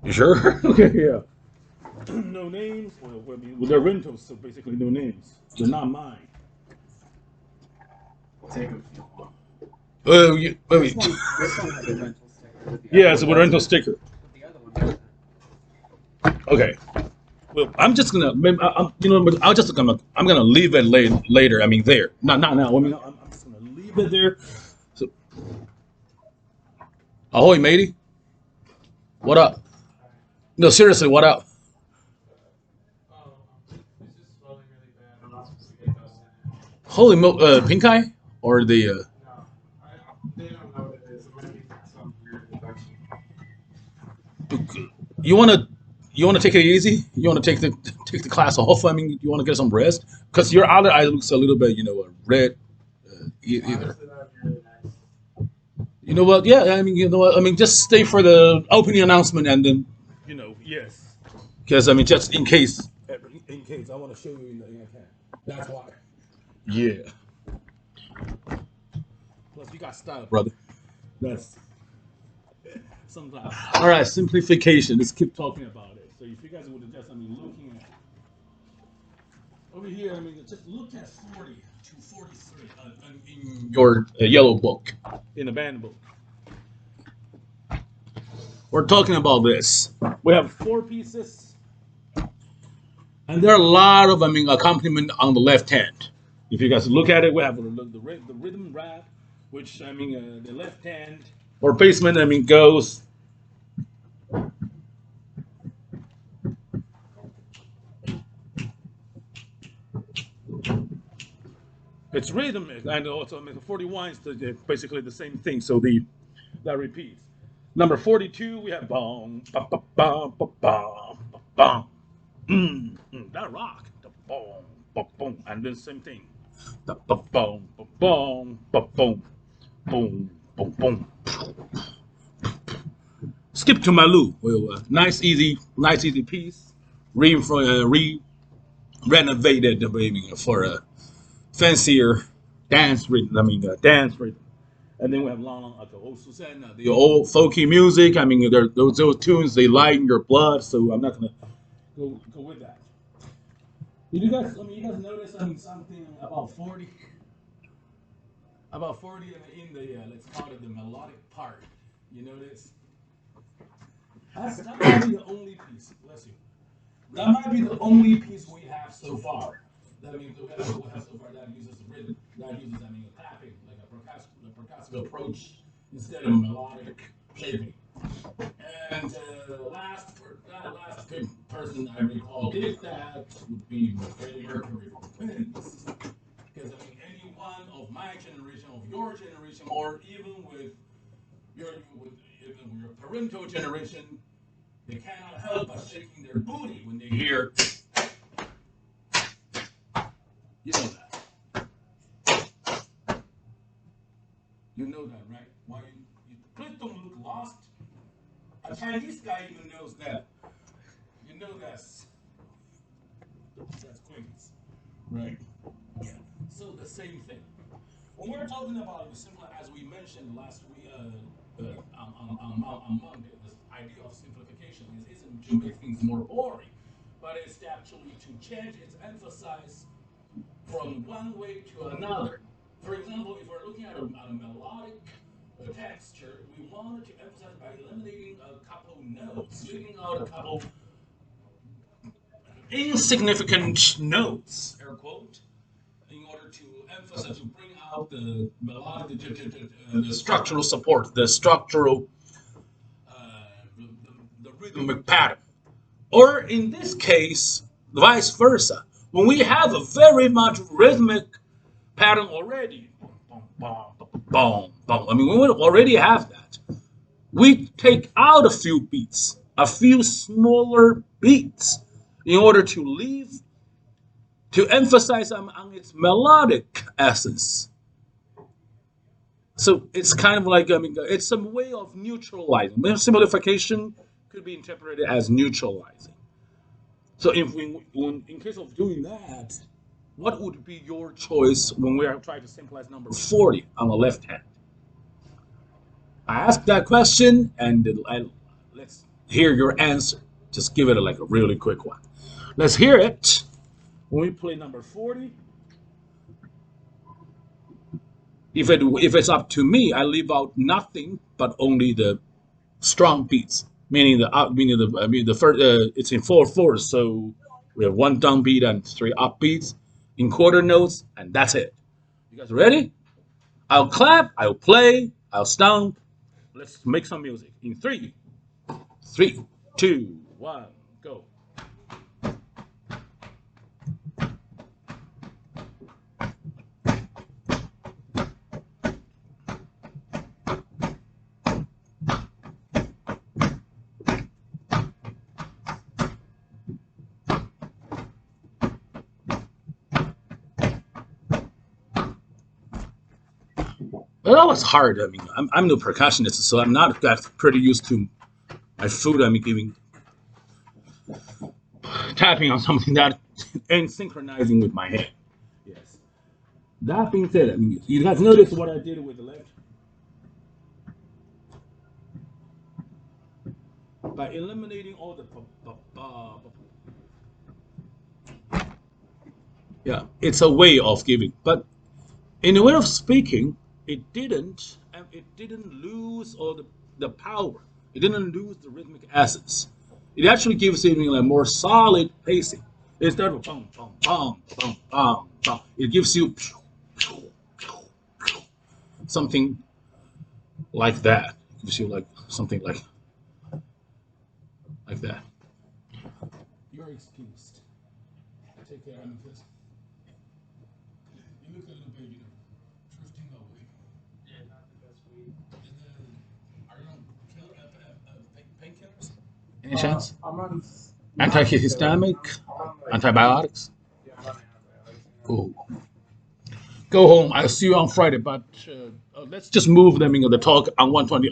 You sure? Okay, yeah. No names. Well, I mean, they're rentals, so basically no names. They're not mine. Take a few. Wait. This one has a rental sticker. The Yeah, other it's one a rental doesn't. sticker. But the other one doesn't. Okay. Well, I'm just gonna, you know, I'm gonna leave it later. I mean, there, not now. I mean, Okay. I'm just gonna leave it there. So, ahoy, matey, what up? Alright. No, seriously, what up? Oh, this is swelling really bad. I'm not supposed to get those in it. Holy pink eye or the No, they don't know what it is. It might be some weird infection. you wanna take it easy? You wanna take the class off? I mean, you wanna get some rest because your other eye looks a little bit, red. Either. Honestly, that'd be really nice. You know what? Yeah, I mean, you know what? I mean, just stay for the opening announcement and then, yes. Because I mean, just in case. In case I want to show you, I can. That's why. Yeah. Plus, you got style, brother. That's sometimes. All right, simplification. Let's keep talking about it. So, if you guys would have just, I mean, looking at over here, I mean, just look at 40 to 43 in your yellow book, in the band book. We're talking about this. We have four pieces, and there are a lot of, I mean, accompaniment on the left hand. If you guys look at it, we have the rhythm rap, which, I mean, the left hand or basement, I mean, goes. It's rhythmic, and also, I mean, the 41 is basically the same thing. So that repeats. Number 42, we have boom, ba ba ba ba ba ba bum. That rock, the boom, ba boom, and then same thing. The ba boom, ba boom, ba boom, boom, boom, boom. Skip to Malou. Well, nice easy piece. Renovated the baby for a fancier dance rhythm. I mean, dance rhythm. And then we have Long Long Ago Susanna, the old folky music. I mean, those tunes, they lighten your blood, so I'm not going to go with that. Did you guys, I mean, you guys notice, I mean, something about 40? About 40 in the, let's call it the melodic part. You notice? That might be the only piece, bless you. That might be the only piece we have so far. That means we have so far that uses rhythm, that uses, I mean, a clapping, like a percussive approach instead of melodic shaping. And last person I recall did that would be Freddie Mercury from Twins. Because I mean, anyone of my generation, of your generation, or even with even your parental generation, they cannot help but shaking their booty when they hear. You know that. You know that, right? Why please don't look lost. A Chinese guy even knows that. You know that's Queens, right? Yeah. So the same thing. When we're talking about simple, as we mentioned last week, on Monday, this idea of simplification isn't to make things more boring, but it's actually to change its emphasis from one way to another. For example, if we're looking at a melodic texture, we wanted to emphasize by eliminating a couple notes, leaving out a couple insignificant notes, air quote, in order to emphasize, to bring out the melodic, the structural support, the structural, the rhythmic pattern. Or in this case, vice versa. When we have a very much rhythmic pattern already, boom, boom, boom, boom. I mean, we already have that. We take out a few beats, a few smaller beats, in order to emphasize on its melodic essence. So it's kind of like, I mean, it's some way of neutralizing. Simplification could be interpreted as neutralizing. So if in case of doing that, what would be your choice when we are trying to simplify number 40 on the left hand? I asked that question, and let's hear your answer. Just give it like a really quick one. Let's hear it. When we play number 40, if it's up to me, I leave out nothing but only the strong beats, meaning the first it's in 4/4, so we have one downbeat and three upbeats in quarter notes, and that's it. You guys ready? I'll clap, I'll play, I'll stomp. Let's make some music in 3, 3, 2, 1, go. Well, that was hard. I mean, I'm no percussionist, so I'm not that pretty used to my foot. I mean, giving tapping on something that and synchronizing with my hand. Yes. That being said, I mean, you guys notice what I did with the left by eliminating all the yeah. It's a way of giving, but in a way of speaking, it didn't lose all the power. It didn't lose the rhythmic essence. It actually gives it a more solid pacing. Instead of boom, boom, boom, boom, boom, boom, it gives you something like that. It gives you like something like that. You're excused. Take care of this. You look a little bit, drifting away. Yeah, not the best weed. And then, are you on painkillers? Any chance? I'm on. Antihistaminic, I'm on antibiotics. yeah, I'm on antibiotics. Cool. Go home. I'll see you on Friday. But let's just move them into the talk on 120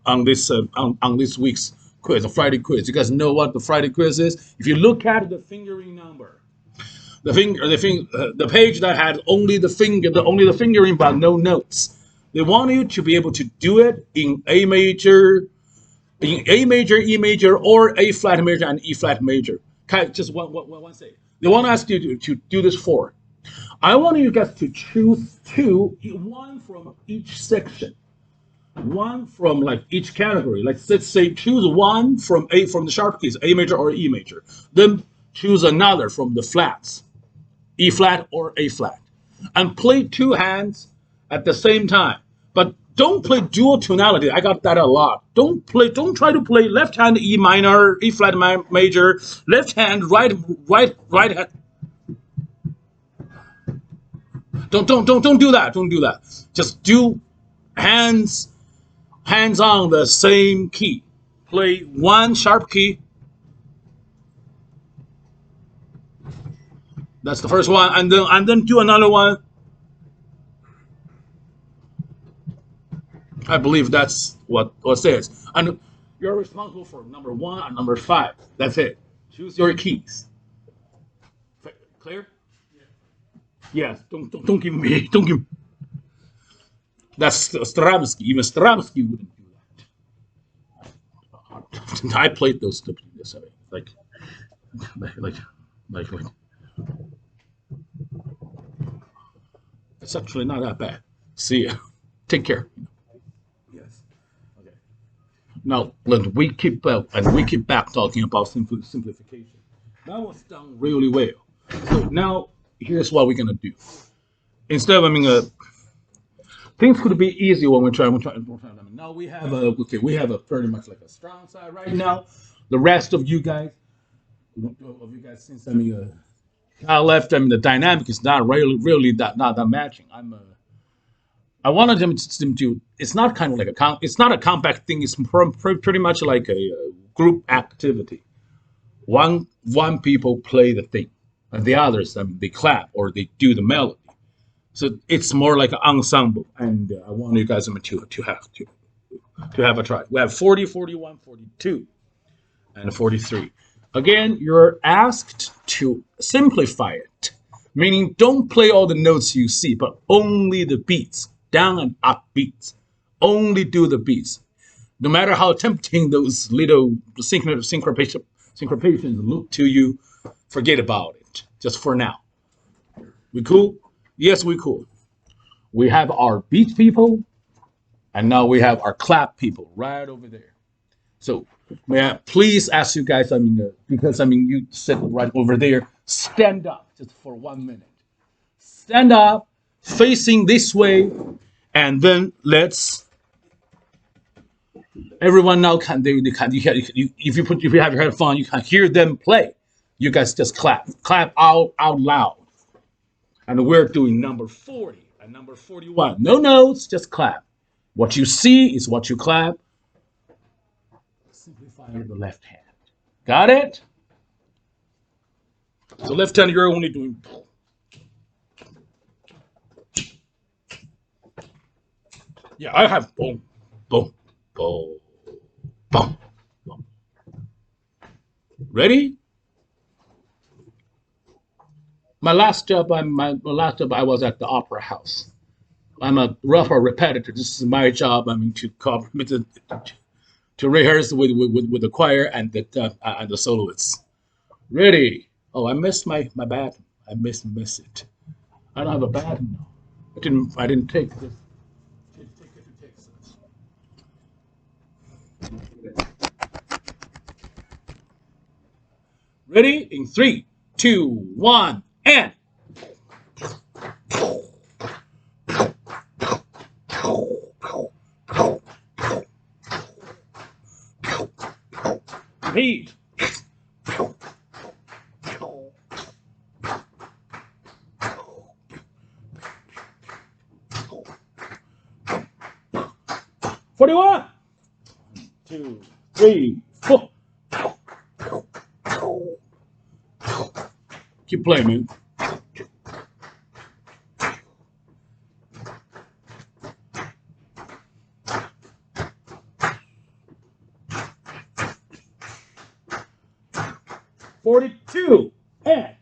on this week's quiz, the Friday quiz. You guys know what the Friday quiz is? If you look at the fingering number, the page that had only the fingering but no notes. They want you to be able to do it in A major, E major, or A flat major and E flat major. Just one say. They want to ask you to do this for. I want you guys to choose one from each section, one from like each category. Like let's say choose one from the sharp keys, A major or E major. Then choose another from the flats, E flat or A flat, and play two hands at the same time. But don't play dual tonality. I got that a lot. Don't try to play left hand E minor, E flat major, left hand right hand. Don't do that. Don't do that. Just do hands on the same key. Play one sharp key. That's the first one, and then do another one. I believe that's what says. And you're responsible for number 1 and number 5. That's it. Choose your keys. Clear? Yes. Don't give me. Don't give. That's Stravinsky. Even Stravinsky wouldn't do that. I played those this way. Like. It's actually not that bad. See ya. Take care. Yes. Okay. Now we keep back talking about simplification. That was done really well. So now here's what we're gonna do. Instead of things could be easy when we're trying. Now we have a pretty much like a strong side right now. The rest of you guys, since I left, the dynamic is not really not that matching. I wanted them to. It's not kind of like it's not a compact thing. It's pretty much like a group activity. One people play the thing, and the others they clap or they do the melody. So it's more like an ensemble, and I want you guys to have a try. We have 40, 41, 42, and 43. Again, you're asked to simplify it, meaning don't play all the notes you see, but only the beats, down and up beats. Only do the beats. No matter how tempting those little syncopations look to you, forget about it. Just for now. We cool? Yes, we cool. We have our beat people, and now we have our clap people right over there. So may I please ask you guys? Because you sit right over there. Stand up just for 1 minute. Stand up, facing this way, and then let's. Everyone now can they can if you have your headphone, you can hear them play. You guys just clap out loud, and we're doing number 40 and number 41. No notes, just clap. What you see is what you clap. Simplify the left hand. Got it? So left hand, you're only doing. Yeah, I have boom, boom, boom, boom, boom. Ready? My last job, I was at the opera house. I'm a rougher repetitor. This is my job. To rehearse with the choir and the soloists. Ready? Oh, I missed my baton. I miss it. I don't have a baton now. I didn't take this. Didn't take it to Texas. Ready? In 3, 2, 1, and. Repeat. 41. 2, 3, 4. Keep playing, man. $42 and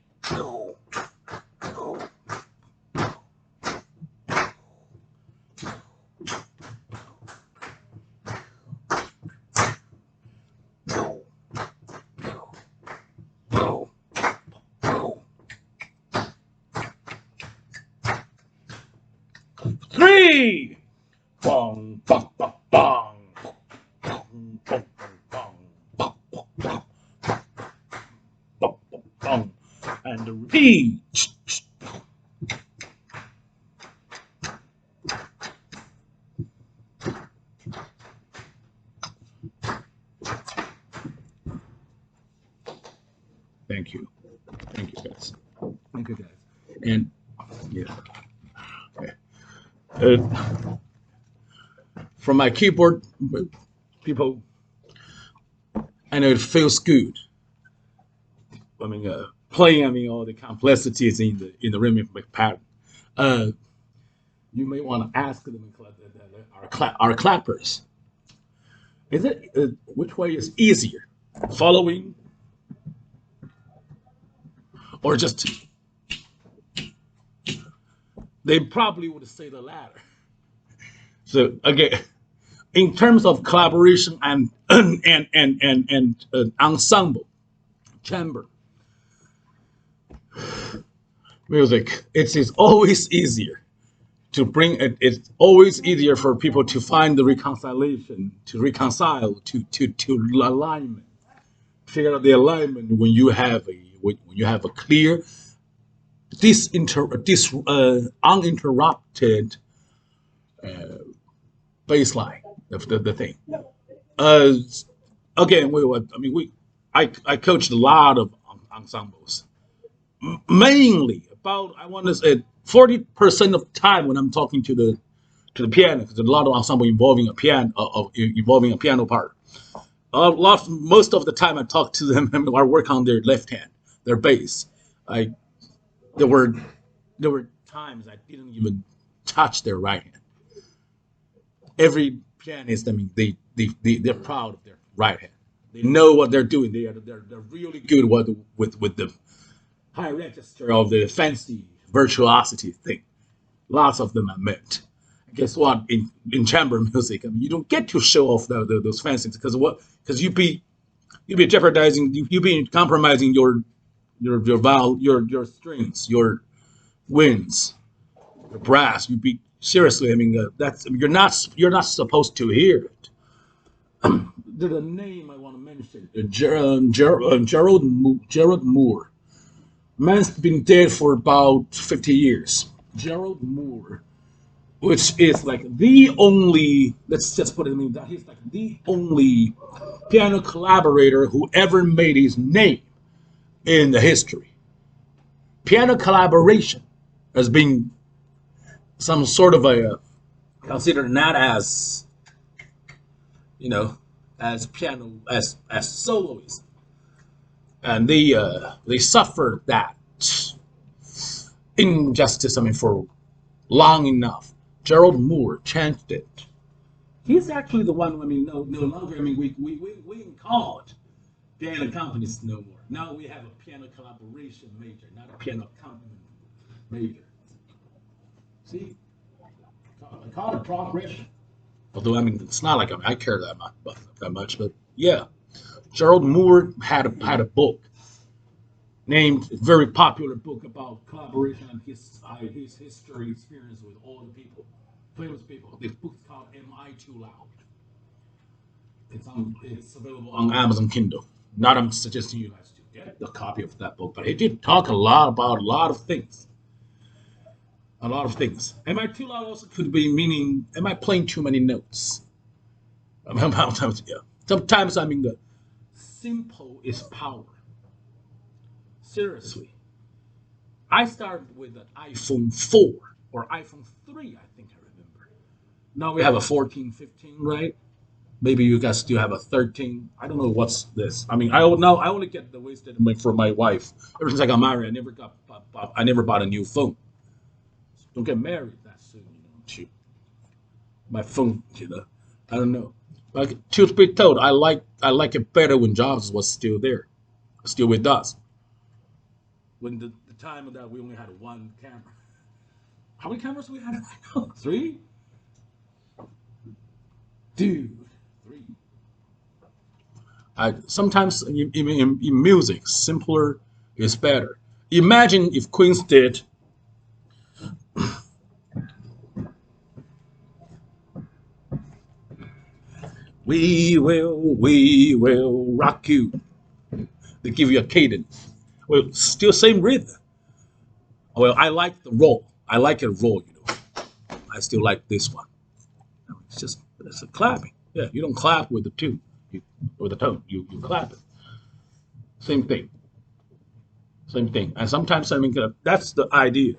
3. Bong, bong, bong, bong. Bong, bong, bong, bong, bong, bong, bong, bong, bong. And repeat. Thank you. Thank you, guys. Thank you, guys. And yeah. From my keyboard, people, I know it feels good. Playing. All the complexities in the rhythmic pattern. Uh, you may want to ask them, our clappers. Is it which way is easier, following or just? They probably would say the latter. So again, in terms of collaboration and ensemble, chamber music, it is always easier to bring it. It's always easier for people to find the reconciliation, to reconcile, to alignment, figure out the alignment when you have a clear, uninterrupted baseline of the thing. Uh, Again, I coached a lot of ensembles, mainly about I want to say 40% of the time when I'm talking to the piano, because there's a lot of ensemble involving a piano part. Most of the time I talk to them, I work on their left hand, their bass. I there were there were times I didn't even touch their right hand. Every pianist, they're proud of their right hand. They know what they're doing. They're really good with the high register of the fancy virtuosity thing. Lots of them I met, Guess what? In chamber music, I mean, you don't get to show off those fancy things because what? Because you be jeopardizing, you be compromising your vowel, your strings, your winds, your brass. You be seriously. I mean, that's I mean, you're not supposed to hear it. There's a name I want to mention. Gerald Moore. Man's been dead for about 50 years. Gerald Moore, which is like the only, let's just put it, I mean, that he's like the only piano collaborator who ever made his name in the history. Piano collaboration has been some sort of a, considered not as, you know, as piano, as soloists. And they suffered that injustice, I mean, for long enough. Gerald Moore changed it. He's actually the one. I mean, no longer. I mean, we ain't called piano companies no more. Now we have a piano collaboration major, not a piano accompaniment major. See, I call it progression. Although I mean, it's not like I, mean, I care that much, but yeah, Gerald Moore had a book named very popular book about collaboration and his history experience with all the people, famous people. This book's called "Am I Too Loud?" It's available on Amazon Kindle. Not I'm suggesting you guys to get the copy of that book, but it did talk a lot about a lot of things. A lot of things. Am I too loud? Also could be meaning, am I playing too many notes? Sometimes, yeah. Sometimes I mean the simple is power. Seriously. I started with an iPhone 4 or iPhone 3, I think I remember. Now we have a 14, 15, right? Maybe you guys still have a 13. I don't know what's this. I mean, I only get the wasted money for my wife. Ever since I got married, I never bought a new phone. Don't get married that soon, you know. Too. My phone, you know. I don't know. Like truth be told, I like it better when Jobs was still there, still with us. When the time of that we only had one camera. How many cameras we had right now? Three? Dude, three. I sometimes in music, simpler is better. Imagine if Queens did we will rock you. They give you a cadence. Well, still same rhythm. Well, I like the roll. I like it roll, you know. I still like this one. It's just it's a clapping. Yeah, you don't clap with the two, you, with the tone. You clap it. Same thing. Same thing. And sometimes I mean that's the idea.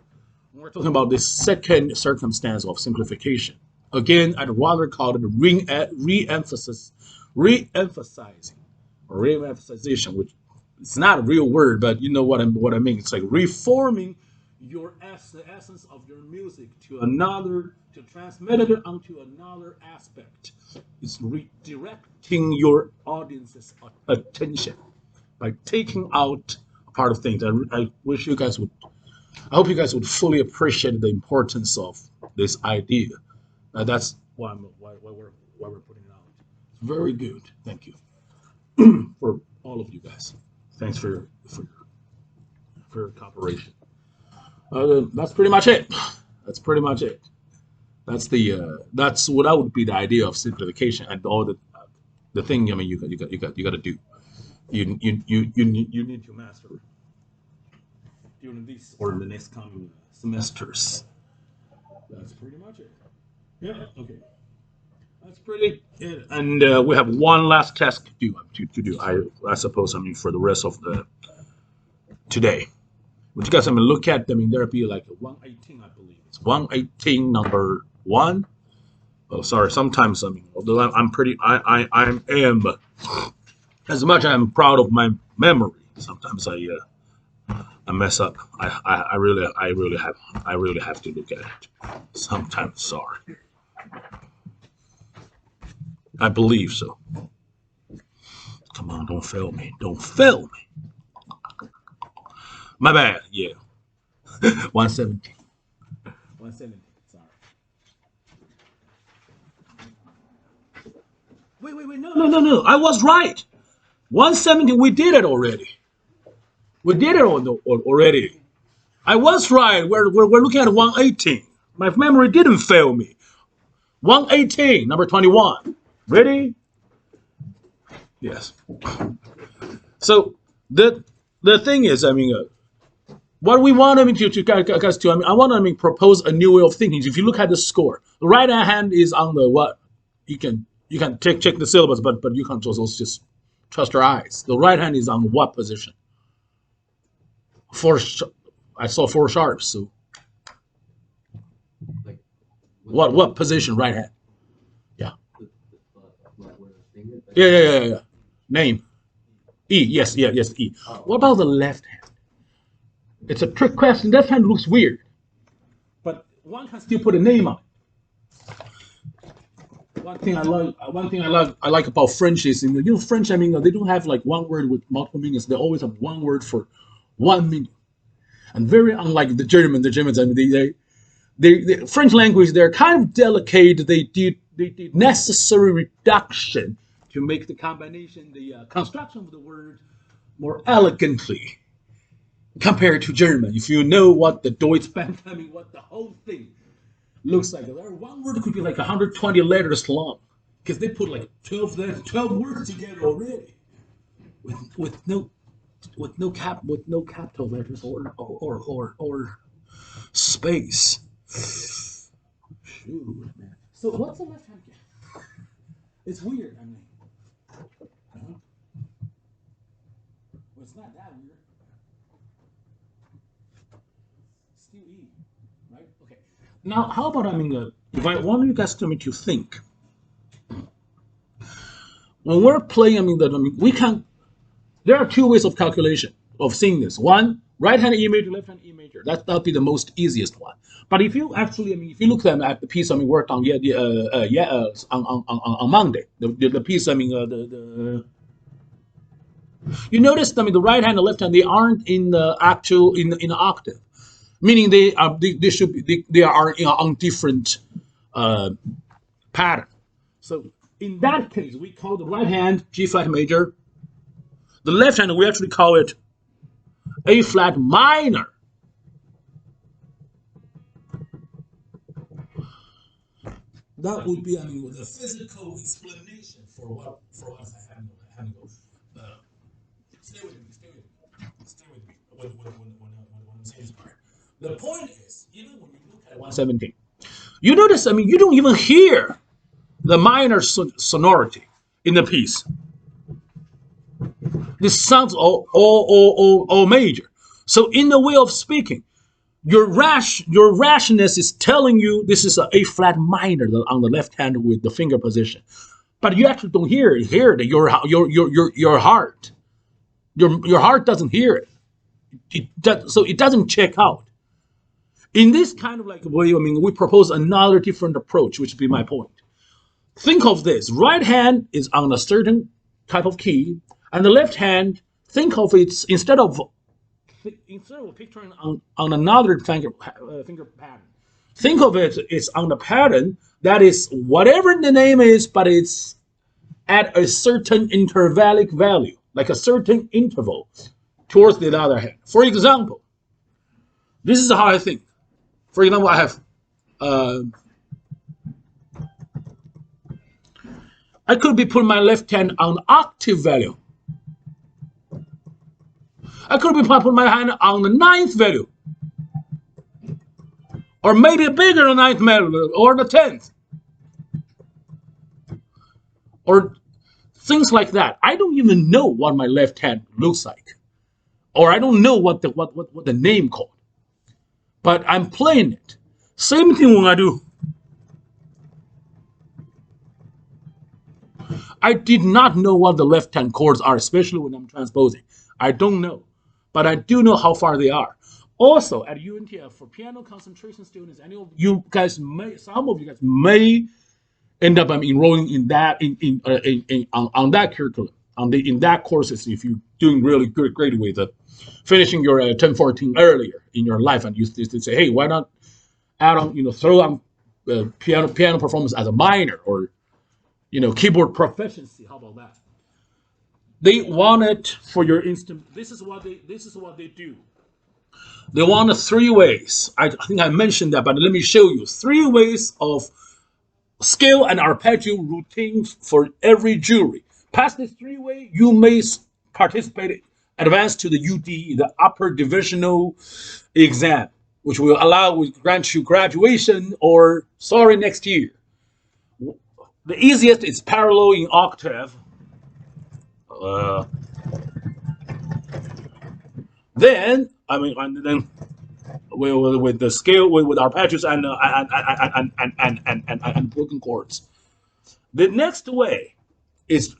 We're talking about this second circumstance of simplification. Again, I'd rather call it re-emphasis, re-emphasizing, or re-emphasization, which it's not a real word, but you know what I mean. It's like reforming the essence of your music to another, to transmit it onto another aspect. It's redirecting your audience's attention by taking out a part of things. I wish you guys would I hope you guys would fully appreciate the importance of this idea. That's why we're putting it out. It's very good. Thank you for all of you guys. Thanks for your cooperation. That's pretty much it. That's pretty much it. That's what that would be the idea of simplification and all the thing. I mean, you got to do. You need to master during this or the next coming semesters. That's pretty much it. Yeah. Okay. That's pretty it. And we have one last task to do. I suppose I mean for the rest of the today. Would you guys I mean look at? I mean there'll be like a 118, I believe. It's 118 number one. Oh, sorry. Sometimes I mean although I'm pretty I am as much as I'm proud of my memory. Sometimes I mess up. I really have to look at it. Sometimes sorry. I believe so. Come on, don't fail me. Don't fail me. My bad. Yeah. 117. 117. Sorry. Wait. No. I was right. 117. We did it already. We did it already. I was right. We're looking at 118. My memory didn't fail me. 118, number 21. Ready? Yes. So the thing is, what we want to guys to I want to propose a new way of thinking. If you look at the score, the right hand is on the what? You can check the syllabus, but you can't just trust your eyes. The right hand is on what position? Four. I saw four sharps. So Like what position? Right hand. Yeah. where the finger. Yeah. Name. E. Yes. E. Oh. What about the left hand? It's a trick question. Left hand looks weird, but one can still put a name on it. One thing I like about French is, French. They don't have like one word with multiple meanings. They always have one word for one meaning, and very unlike the German. The Germans, the French language, they're kind of delicate. They did necessary reduction to make the combination, the construction of the word more elegantly compared to German. If you know what the Deutschbank, what the whole thing looks like, one word could be like 120 letters long because they put like 12 words together already with no capital letters or space. Shoot, man. So what's the left hand? It's weird. Well, it's not that weird. Still E, right? Okay. Now, how about if I want you guys to think when we're playing, we can. There are two ways of calculation of seeing this. One, right hand E major, left hand E major. That'll be the most easiest one. But if you actually, if you look at the piece worked on on Monday, the piece you notice the right hand and the left hand, they aren't in the actual in the octave, meaning they should be they are on different pattern. So in that case, we call the right hand G flat major. The left hand, we actually call it A flat minor. That would be, the physical explanation for what's happening. Stay with me. When I'm saying this part. The point is, even when you look at 117, you notice, you don't even hear the minor sonority in the piece. This sounds all major. So in the way of speaking, your rashness is telling you this is a flat minor on the left hand with the finger position, but you actually don't hear it. Your heart, your heart doesn't hear it. So it doesn't check out. In this kind of way, we propose another different approach, which would be my point. Think of this: right hand is on a certain type of key, and the left hand, think of it instead of picturing on another finger pattern. Think of it's on the pattern that is whatever the name is, but it's at a certain intervallic value, like a certain interval towards the other hand. For example, this is how I think. For example, I have I could be putting my left hand on octave value. I could be putting my hand on the ninth value, or maybe bigger than ninth value, or the 10th, or things like that. I don't even know what my left hand looks like, or I don't know what the name called, but I'm playing it. Same thing when I do. I did not know what the left hand chords are, especially when I'm transposing. I don't know. But I do know how far they are. Also, at UNTF, for piano concentration students, some of you guys may end up enrolling in that on that curriculum, in that courses if you're doing really great with finishing your 1014 earlier in your life, and you say, hey, why not add on, throw on piano performance as a minor, or keyboard proficiency. How about that? They want it for your instant. This is what they do. They want 3 ways. I think I mentioned that, but let me show you 3 ways of scale and arpeggio routines for every jury. Past this 3 way, you may participate, advance to the UD, the upper divisional exam, which will grant you graduation or sorry next year. The easiest is parallel in octave. Uh, then and then with the scale with arpeggios and broken chords. The next way is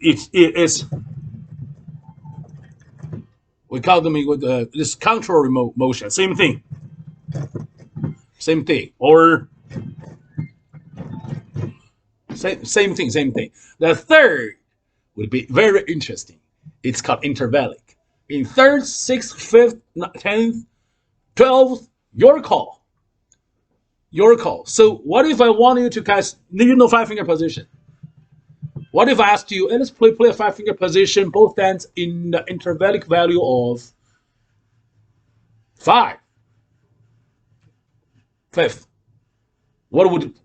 we call them with this contrary motion. Same thing, or same thing. The third would be very interesting. It's called intervallic. In third, sixth, fifth, 10th, 12th, your call. Your call. So what if I want you to cast, 5-finger position? What if I asked you, let's play a 5-finger position, both hands in the intervallic value of 5, 5th? What would it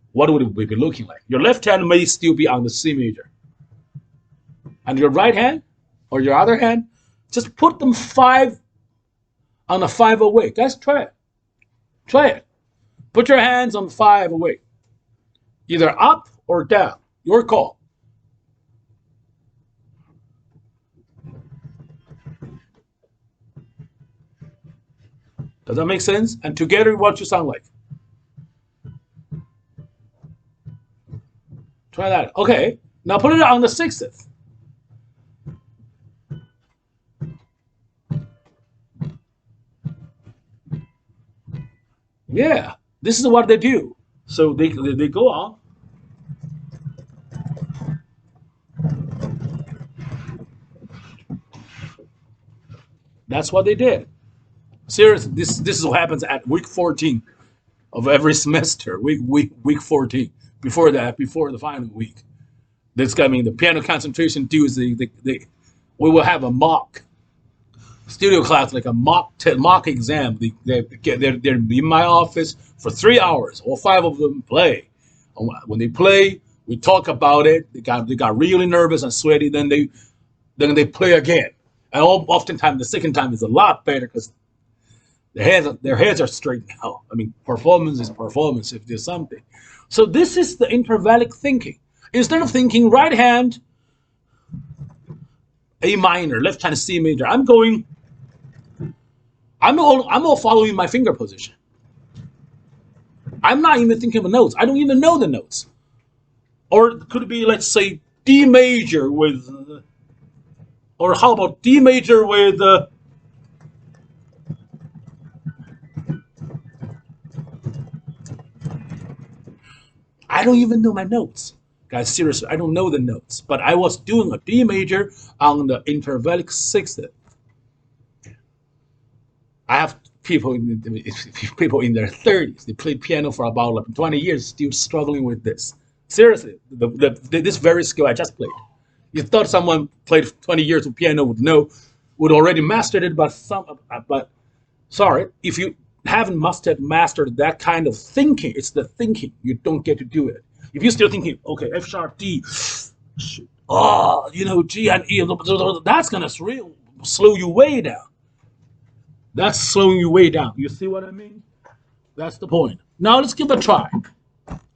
be looking like? Your left hand may still be on the C major. And your right hand or your other hand, just put them 5 on a 5 away. Guys, try it. Try it. Put your hands on 5 away. Either up or down. Your call. Does that make sense? And together, what you sound like? Try that. Okay. Now put it on the 6th. Yeah, this is what they do. So they go on. That's what they did. Seriously, this is what happens at week 14 of every semester. Week 14. Before the final week. This I mean the piano concentration dues. We will have a mock studio class, like a mock exam. They're in my office for 3 hours. All 5 of them play. When they play, we talk about it. They got really nervous and sweaty. Then they play again. And oftentimes the second time is a lot better because their heads are straight now. I mean, performance is performance if there's something. So this is the intervallic thinking. Instead of thinking right hand A minor, left hand C major, I'm all following my finger position. I'm not even thinking of notes. I don't even know the notes. Or could it be, let's say, D major with, or how about D major with, I don't even know my notes. Guys, seriously, I don't know the notes. But I was doing a D major on the intervallic 6th. I have people in their 30s. They played piano for about 20 years, still struggling with this. Seriously, this very skill I just played. You thought someone played 20 years of piano would already mastered it, but sorry, if you haven't mastered that kind of thinking, it's the thinking. You don't get to do it. If you're still thinking, okay, F sharp, D, G and E, that's gonna slow you way down. That's slowing you way down. You see what I mean? That's the point. Now let's give it a try.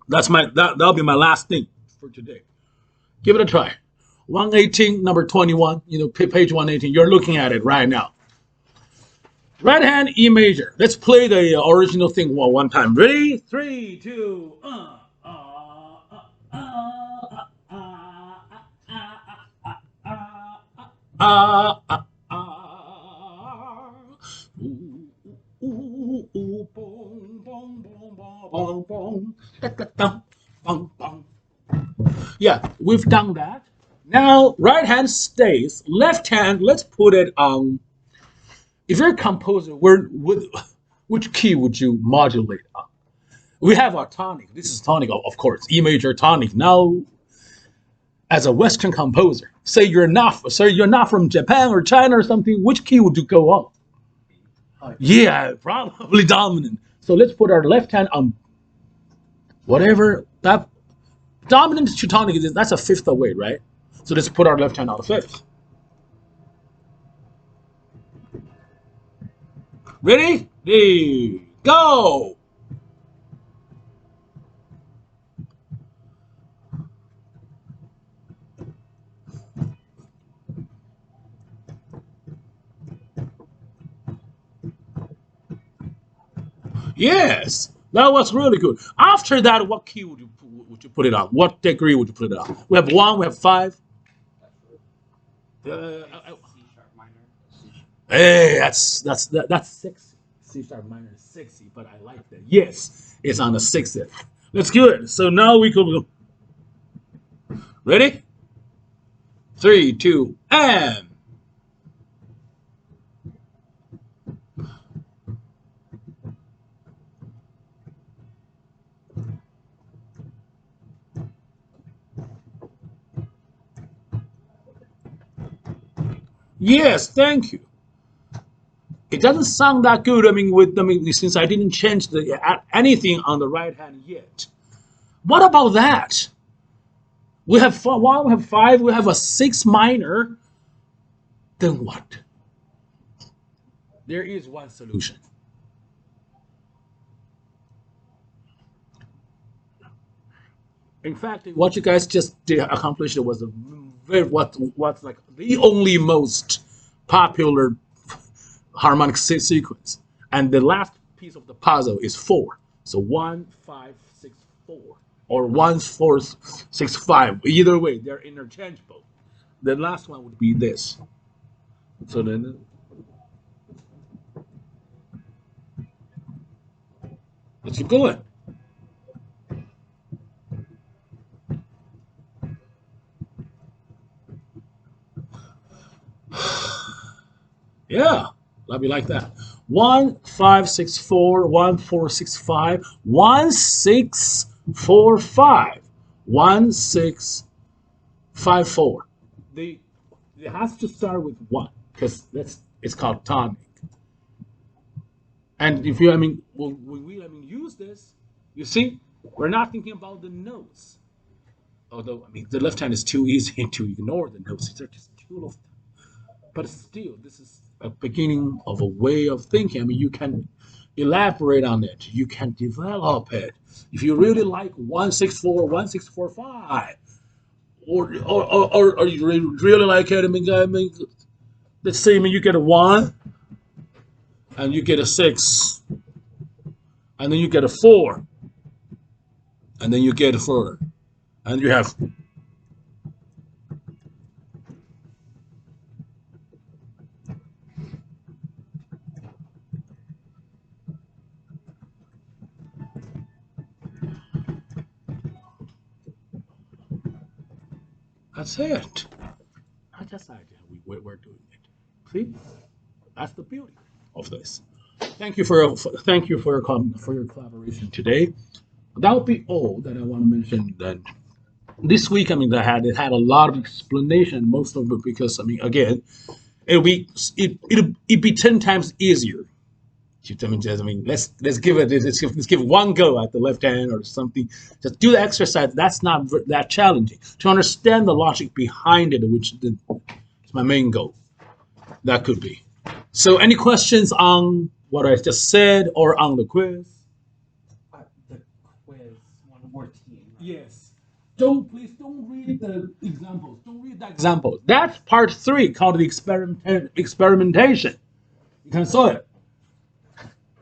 That'll be my last thing for today. Give it a try. 118, number 21. Page 118. You're looking at it right now. Right hand E major. Let's play the original thing one time. Ready? 3, 2, Yeah, we've done that. Now, right hand stays. Left hand, let's put it on. If you're a composer, which key would you modulate on? We have our tonic. This is tonic, of course. E major tonic. Now, as a Western composer, say you're not from Japan or China or something, which key would you go on? Yeah, probably dominant. So let's put our left hand on whatever that dominant Teutonic is. That's a fifth away, right? So let's put our left hand on the fifth. Ready? Ready, go! Yes, that was really good. After that, what key would you put it on? What degree would you put it on? We have one, we have five. C sharp minor. Hey, that's sexy. C sharp minor is sexy, but I like that. Yes, it's on the sixth. That's good. So now we could go. Ready? Three, two, and yes, thank you. It doesn't sound that good. Since I didn't change anything on the right hand yet. What about that? We have one, we have five, we have a six minor. Then what? There is one solution. In fact, what you guys just did accomplish was what's like the only most popular harmonic sequence, and the last piece of the puzzle is four. So 1 5 6 4 or 1 4 6 5. Either way, they're interchangeable. The last one would be this. So then, let's keep going. Yeah, let me like that. 1 5 6 4 1 4 6 5 1 6 4 5 1 6 5 4. They it has to start with one because that's it's called tonic. And if you when we use this, you see, we're not thinking about the notes. Although the left hand is too easy to ignore the notes. They're just too of but still, this is a beginning of a way of thinking. You can elaborate on it. You can develop it. If you really like 1 6 4 1 6 4 5, or you really like it, let's say, you get a one, and you get a six, and then you get a four, and then you get a four, and you have. That's it. That's just idea. We're doing it. See, that's the beauty of this. Thank you for your collaboration today. That would be all that I want to mention. That this week, it had a lot of explanation. Most of it because again, it'd be 10 times easier. Let's give one go at the left hand or something. Just do the exercise. That's not that challenging to understand the logic behind it, which is my main goal. That could be. So, any questions on what I just said or on the quiz? The quiz 114. Yes. Please don't read the examples. Don't read the examples. That's part 3 called the experimentation. You can saw it.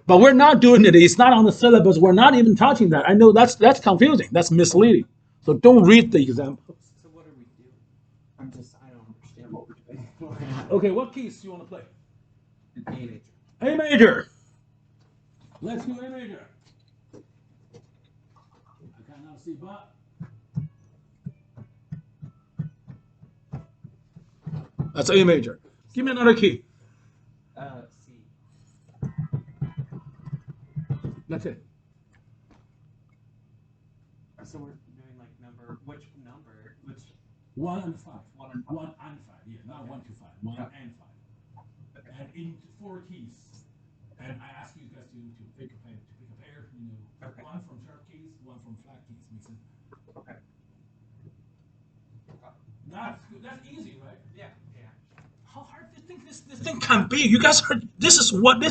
But we're not doing it. It's not on the syllabus. We're not even touching that. I know that's confusing. That's misleading. So don't read the examples. So what are we doing? I don't understand what we're doing. Okay, what keys do you want to play? An A major. A major. Let's do A major. I cannot see but. That's A major. Give me another key. C. That's it. So we're doing like which number? 1 and 5. One and five. 1 and 5. Yeah, not 1 to 5. 1 Yeah. and 5. And in 4 keys. And I ask you guys to pick a pair. You know, Okay. 1 from sharp keys, 1 from flat keys. Makes sense. Okay. That's easy, right? Yeah. Yeah. How hard do you think this thing can be? You guys are. This is what this